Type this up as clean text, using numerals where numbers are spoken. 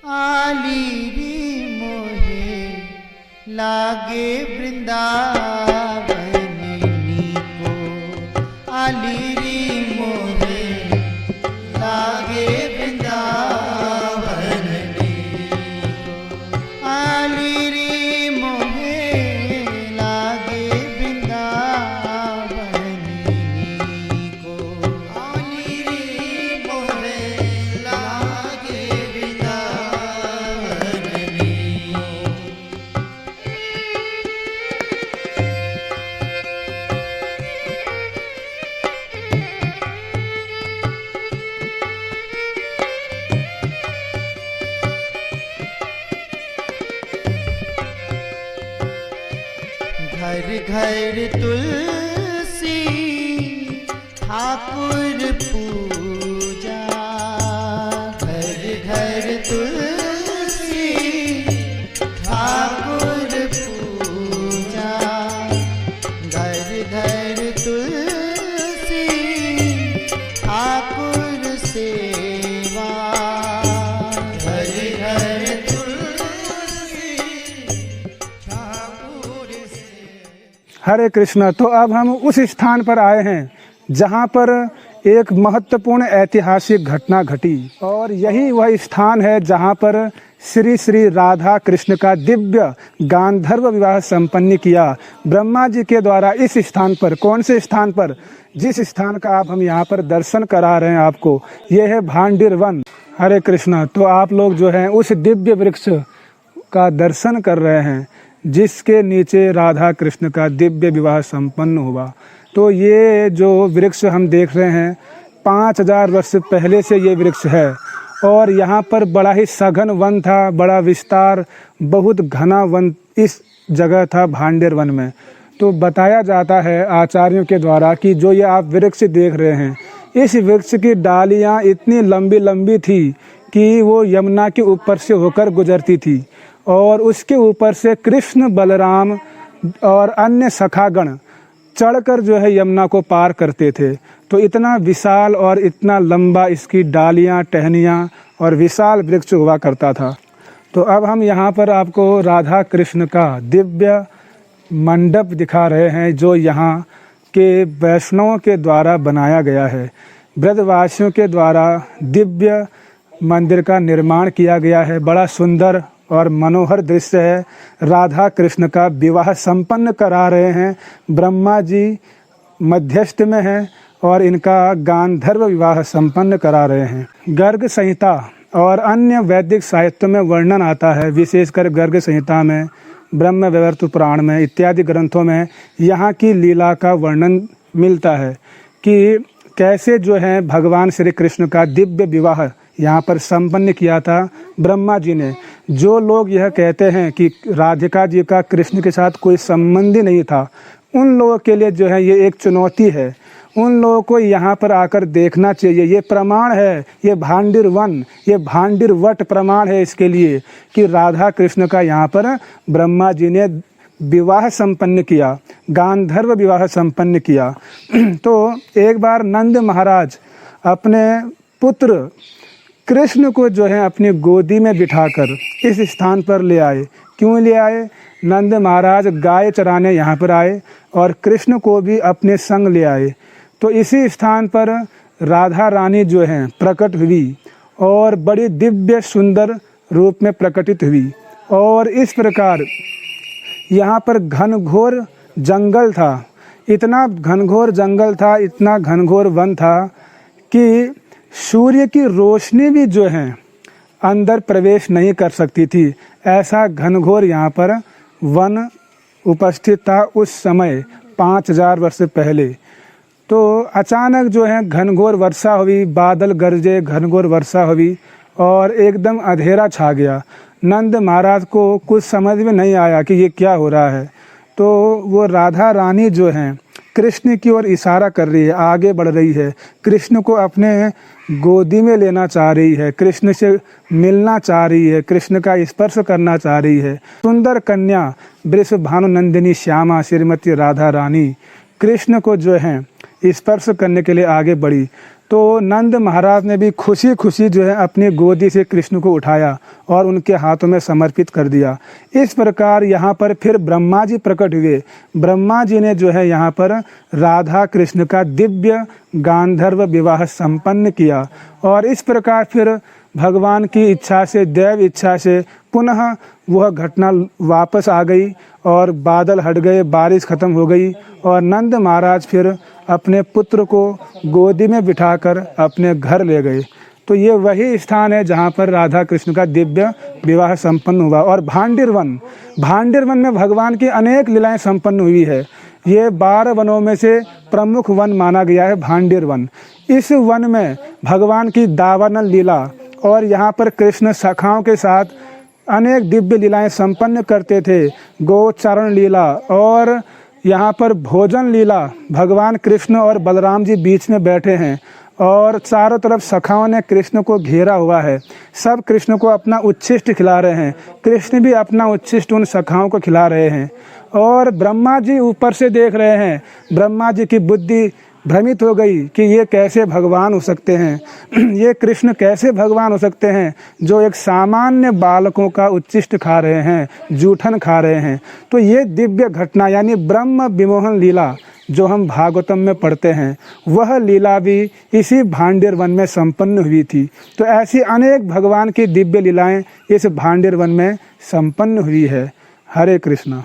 आलिरी मोहे लागे वृंदावन नीको, आलिरी मोहे लागे वृंदावन नीको, आलिरी मोहे लागे वृंदावन नीको, आलिरी मोहे लागे वृंदावन नीको। घर घर तुलसी ठाकुर पूजा, घर घर तुलसी ठाकुर पूजा, घर घर तुलसी ठाकुर सेवा, घर घर तुलसी ठाकुर सेवा। हरे कृष्णा। तो अब हम उस स्थान पर आए हैं जहाँ पर एक महत्वपूर्ण ऐतिहासिक घटना घटी, और यही वह स्थान है जहाँ पर श्री श्री राधा कृष्ण का दिव्य गांधर्व विवाह संपन्न किया ब्रह्मा जी के द्वारा। इस स्थान पर, कौन से स्थान पर, जिस स्थान का आप हम यहाँ पर दर्शन करा रहे हैं आपको, यह है भांडिर वन। हरे कृष्णा। तो आप लोग जो हैं उस दिव्य वृक्ष का दर्शन कर रहे हैं जिसके नीचे राधा कृष्ण का दिव्य विवाह संपन्न हुआ। तो ये जो वृक्ष हम देख रहे हैं 5000 वर्ष पहले से ये वृक्ष है, और यहाँ पर बड़ा ही सघन वन था, बड़ा विस्तार, बहुत घना वन इस जगह था भांडेर वन में। तो बताया जाता है आचार्यों के द्वारा कि जो ये आप वृक्ष देख रहे हैं, इस वृक्ष की डालियाँ इतनी लंबी लंबी थी कि वो यमुना के ऊपर से होकर गुजरती थी, और उसके ऊपर से कृष्ण, बलराम और अन्य सखागण चढ़कर जो है यमुना को पार करते थे। तो इतना विशाल और इतना लंबा इसकी डालियाँ, टहनियाँ और विशाल वृक्ष हुआ करता था। तो अब हम यहाँ पर आपको राधा कृष्ण का दिव्य मंडप दिखा रहे हैं जो यहाँ के वैष्णवों के द्वारा बनाया गया है। ब्रजवासियों के द्वारा दिव्य मंदिर का निर्माण किया गया है। बड़ा सुंदर और मनोहर दृश्य है। राधा कृष्ण का विवाह संपन्न करा रहे हैं। ब्रह्मा जी मध्यस्थ में हैं और इनका गांधर्व विवाह संपन्न करा रहे हैं। गर्ग संहिता और अन्य वैदिक साहित्य में वर्णन आता है, विशेषकर गर्ग संहिता में, ब्रह्म वैवर्त पुराण में इत्यादि ग्रंथों में यहाँ की लीला का वर्णन मिलता है कि कैसे जो है भगवान श्री कृष्ण का दिव्य विवाह यहाँ पर संपन्न किया था ब्रह्मा जी ने। जो लोग यह कहते हैं कि राधिका जी का कृष्ण के साथ कोई संबंध ही नहीं था, उन लोगों के लिए जो है ये एक चुनौती है। उन लोगों को यहाँ पर आकर देखना चाहिए। ये प्रमाण है, ये भांडिर वन, ये भांडिर वट प्रमाण है इसके लिए कि राधा कृष्ण का यहाँ पर ब्रह्मा जी ने विवाह संपन्न किया, गांधर्व विवाह संपन्न किया। तो एक बार नंद महाराज अपने पुत्र कृष्ण को जो है अपनी गोदी में बिठाकर इस स्थान पर ले आए। क्यों ले आए? नंद महाराज गाय चराने यहाँ पर आए और कृष्ण को भी अपने संग ले आए। तो इसी स्थान पर राधा रानी जो हैं प्रकट हुई और बड़ी दिव्य सुंदर रूप में प्रकटित हुई। और इस प्रकार यहाँ पर घनघोर जंगल था, इतना घनघोर जंगल था, इतना घनघोर वन था कि सूर्य की रोशनी भी जो है अंदर प्रवेश नहीं कर सकती थी। ऐसा घनघोर यहाँ पर वन उपस्थित था उस समय 5000 वर्ष पहले। तो अचानक जो है घनघोर वर्षा हुई, बादल गरजे, घनघोर वर्षा हुई और एकदम अंधेरा छा गया। नंद महाराज को कुछ समझ में नहीं आया कि ये क्या हो रहा है। तो वो राधा रानी जो हैं कृष्ण की ओर इशारा कर रही है, आगे बढ़ रही है, कृष्ण को अपने गोदी में लेना चाह रही है, कृष्ण से मिलना चाह रही है, कृष्ण का स्पर्श करना चाह रही है। सुंदर कन्या वृषभानु नंदिनी श्यामा श्रीमती राधा रानी कृष्ण को जो है स्पर्श करने के लिए आगे बढ़ी। तो नंद महाराज ने भी खुशी खुशी जो है अपनी गोदी से कृष्ण को उठाया और उनके हाथों में समर्पित कर दिया। इस प्रकार यहाँ पर फिर ब्रह्मा जी प्रकट हुए। ब्रह्मा जी ने जो है यहाँ पर राधा कृष्ण का दिव्य गांधर्व विवाह संपन्न किया और इस प्रकार फिर भगवान की इच्छा से, दैव इच्छा से पुनः वह घटना वापस आ गई और बादल हट गए, बारिश खत्म हो गई और नंद महाराज फिर अपने पुत्र को गोदी में बिठाकर अपने घर ले गए। तो ये वही स्थान है जहाँ पर राधा कृष्ण का दिव्य विवाह संपन्न हुआ। और भांडिर वन में भगवान की अनेक लीलाएं संपन्न हुई है। ये 12 वनों में से प्रमुख वन माना गया है भांडिर वन। इस वन में भगवान की दावानल लीला और यहाँ पर कृष्ण सखाओं के साथ अनेक दिव्य लीलाएं संपन्न करते थे। गोचरण लीला और यहाँ पर भोजन लीला, भगवान कृष्ण और बलराम जी बीच में बैठे हैं और चारों तरफ सखाओं ने कृष्ण को घेरा हुआ है। सब कृष्ण को अपना उच्छिष्ट खिला रहे हैं, कृष्ण भी अपना उच्छिष्ट उन सखाओं को खिला रहे हैं और ब्रह्मा जी ऊपर से देख रहे हैं। ब्रह्मा जी की बुद्धि भ्रमित हो गई कि ये कैसे भगवान हो सकते हैं, ये कृष्ण कैसे भगवान हो सकते हैं जो एक सामान्य बालकों का उच्छिष्ट खा रहे हैं, जूठन खा रहे हैं। तो ये दिव्य घटना यानी ब्रह्म विमोहन लीला जो हम भागवतम में पढ़ते हैं, वह लीला भी इसी भांडिर वन में संपन्न हुई थी। तो ऐसी अनेक भगवान की दिव्य लीलाएं इस भांडिर वन में संपन्न हुई है। हरे कृष्णा।